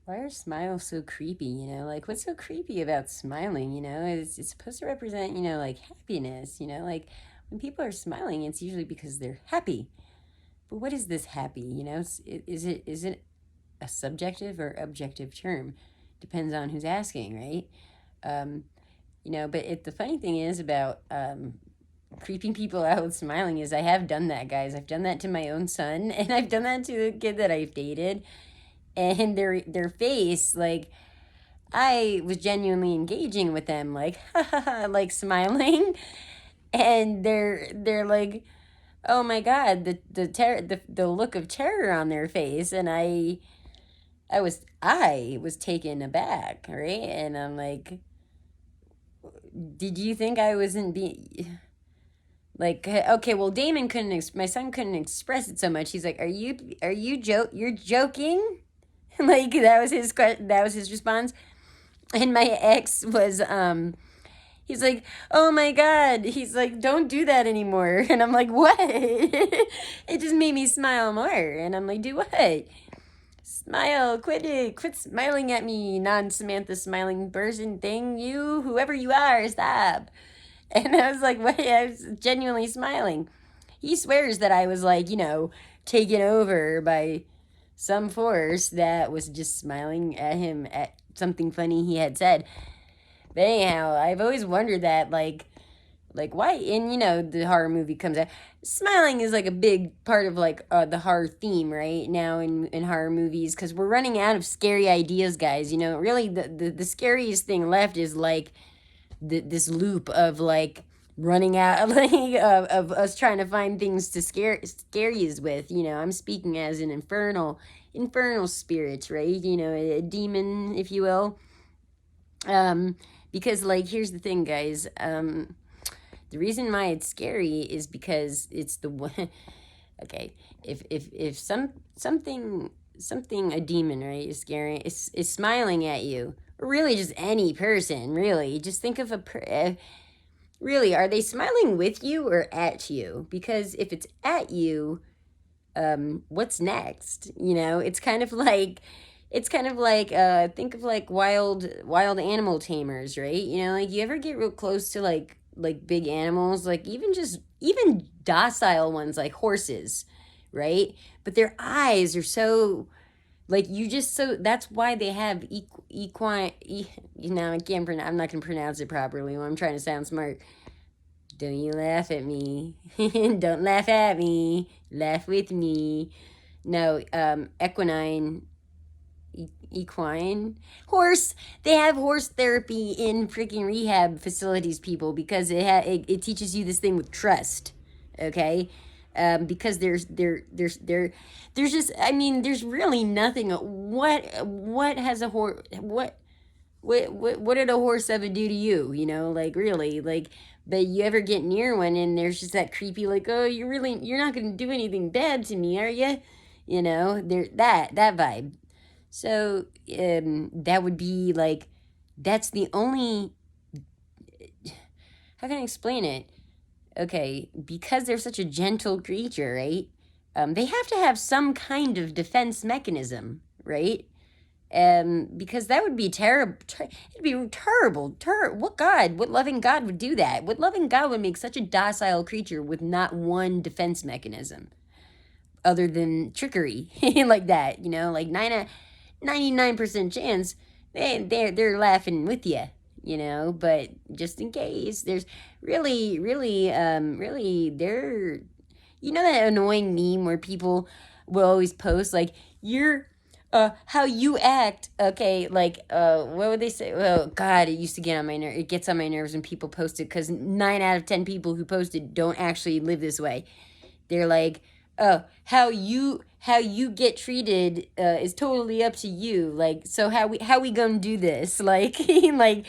Why are smiles so creepy, Like, what's so creepy about smiling, It's supposed to represent, like happiness, Like, when people are smiling, it's usually because they're happy. But what is this happy, Is it a subjective or objective term? Depends on who's asking, right? Um, but the funny thing is about creeping people out with smiling is I have done that, guys. I've done that to my own son, and I've done that to a kid that I've dated, and their face, like, I was genuinely engaging with them, like like smiling, and they're like, oh my god, the look of terror on their face, and I was taken aback, right? And I'm like, did you think I wasn't being like, okay, well, my son couldn't express it so much. He's like, you're joking? Like, that was his response. And my ex was, he's like, oh my God. He's like, don't do that anymore. And I'm like, what? It just made me smile more. And I'm like, do what? Smile, quit it, quit smiling at me, non Samantha smiling person thing. You, whoever you are, stop. And I was like, what? I was genuinely smiling. He swears that I was like, taken over by some force that was just smiling at him at something funny he had said. But anyhow, I've always wondered that, like why, and the horror movie comes out, smiling is like a big part of like the horror theme right now in horror movies, because we're running out of scary ideas, guys. Really, the scariest thing left is like this loop of like running out like of us trying to find things to scare you with. I'm speaking as an infernal spirit, right? A demon, if you will. um because, like, here's the thing, guys. The reason why it's scary is because it's the one. Okay, if something, a demon, right, is scary, is smiling at you, or really just any person, really, just think of really, are they smiling with you or at you? Because if it's at you, what's next? It's kind of like think of like wild animal tamers, right? Like, you ever get real close to like big animals, like even docile ones like horses, right? But their eyes are so, like, you just, so that's why they have I can't pronounce, I'm not gonna pronounce it properly when I'm trying to sound smart. Don't you laugh at me. Don't laugh at me. Laugh with me. No, equine, equine, horse. They have horse therapy in freaking rehab facilities, people, because it teaches you this thing with trust. Okay, because there's just, I mean, there's really nothing. What has a horse? What did a horse ever do to you? Like, really, like. But you ever get near one and there's just that creepy, like, oh, you're not gonna do anything bad to me, are you? There, that vibe. So that would be like, that's the only, how can I explain it? Okay, because they're such a gentle creature, right? They have to have some kind of defense mechanism, right? Because that would be terrible. It'd be terrible. What loving God would do that? What loving God would make such a docile creature with not one defense mechanism other than trickery, like that? Like 99% chance they're laughing with you. But just in case, there's really, they're, that annoying meme where people will always post like, you're how you act, okay, like, what would they say? Oh God, it used to get on my it gets on my nerves when people post it, because 9 out of 10 people who post it don't actually live this way. They're like, oh, how you get treated is totally up to you. Like, so how we gonna do this? Like, like,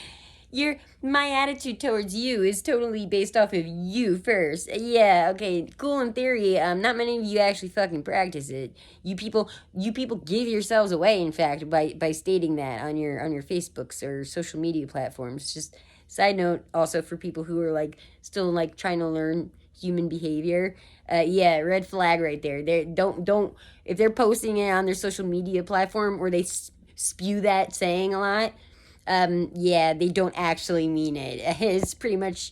my attitude towards you is totally based off of you first. Yeah, okay, cool in theory. Not many of you actually fucking practice it. You people give yourselves away, in fact, by stating that on your Facebooks or social media platforms. Just side note, also for people who are like still like trying to learn human behavior. Yeah, red flag right there. They don't, if they're posting it on their social media platform, or they spew that saying a lot, yeah, they don't actually mean it. It's pretty much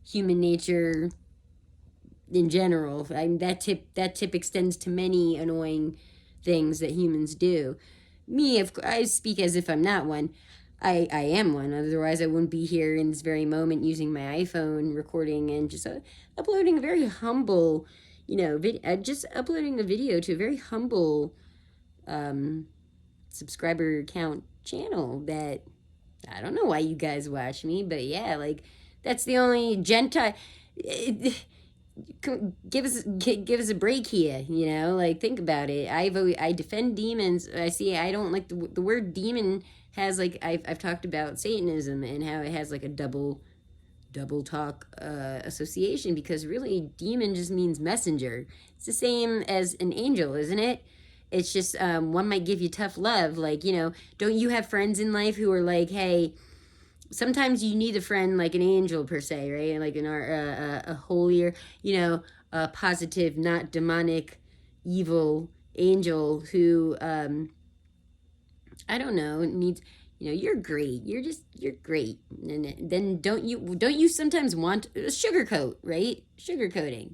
human nature in general. I mean, that tip extends to many annoying things that humans do. Me, I speak as if I'm not one. I am one. Otherwise, I wouldn't be here in this very moment using my iPhone, recording and just uploading a very humble, just uploading a video to a very humble um, subscriber count channel that I don't know why you guys watch me, but yeah, like that's the only Gentile. Give us a break here, like think about it. I defend demons. I don't like the word demon has like I've talked about Satanism and how it has like a double talk association, because really demon just means messenger. It's the same as an angel, isn't it? It's just one might give you tough love, like, don't you have friends in life who are like, hey, sometimes you need a friend like an angel per se, right? Like a holier, positive, not demonic, evil angel who I don't know, needs, you're great. You're great. And then don't you sometimes want a sugarcoat, right? Sugarcoating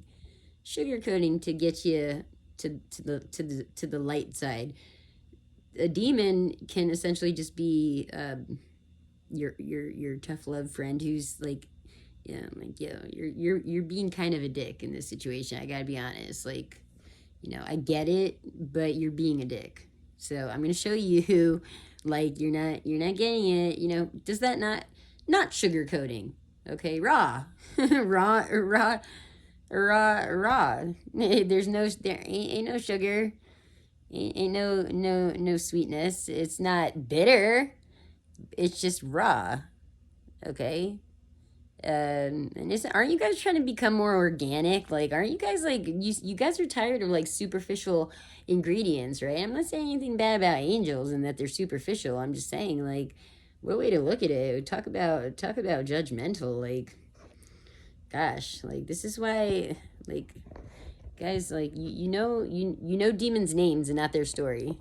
to get you to the light side. A demon can essentially just be your tough love friend who's like, you're being kind of a dick in this situation. I gotta be honest. Like, I get it, but you're being a dick. So I'm gonna show you, like, you're not getting it. Does that not sugarcoating? Okay, raw, raw. There ain't no sugar, ain't no sweetness. It's not bitter. It's just raw. Okay. And aren't you guys trying to become more organic? Like, aren't you guys like you guys are tired of like superficial ingredients, right? I'm not saying anything bad about angels and that they're superficial. I'm just saying, like, what way to look at it. Talk about judgmental. Like, gosh, like this is why, like, guys, like you know demons' names and not their story.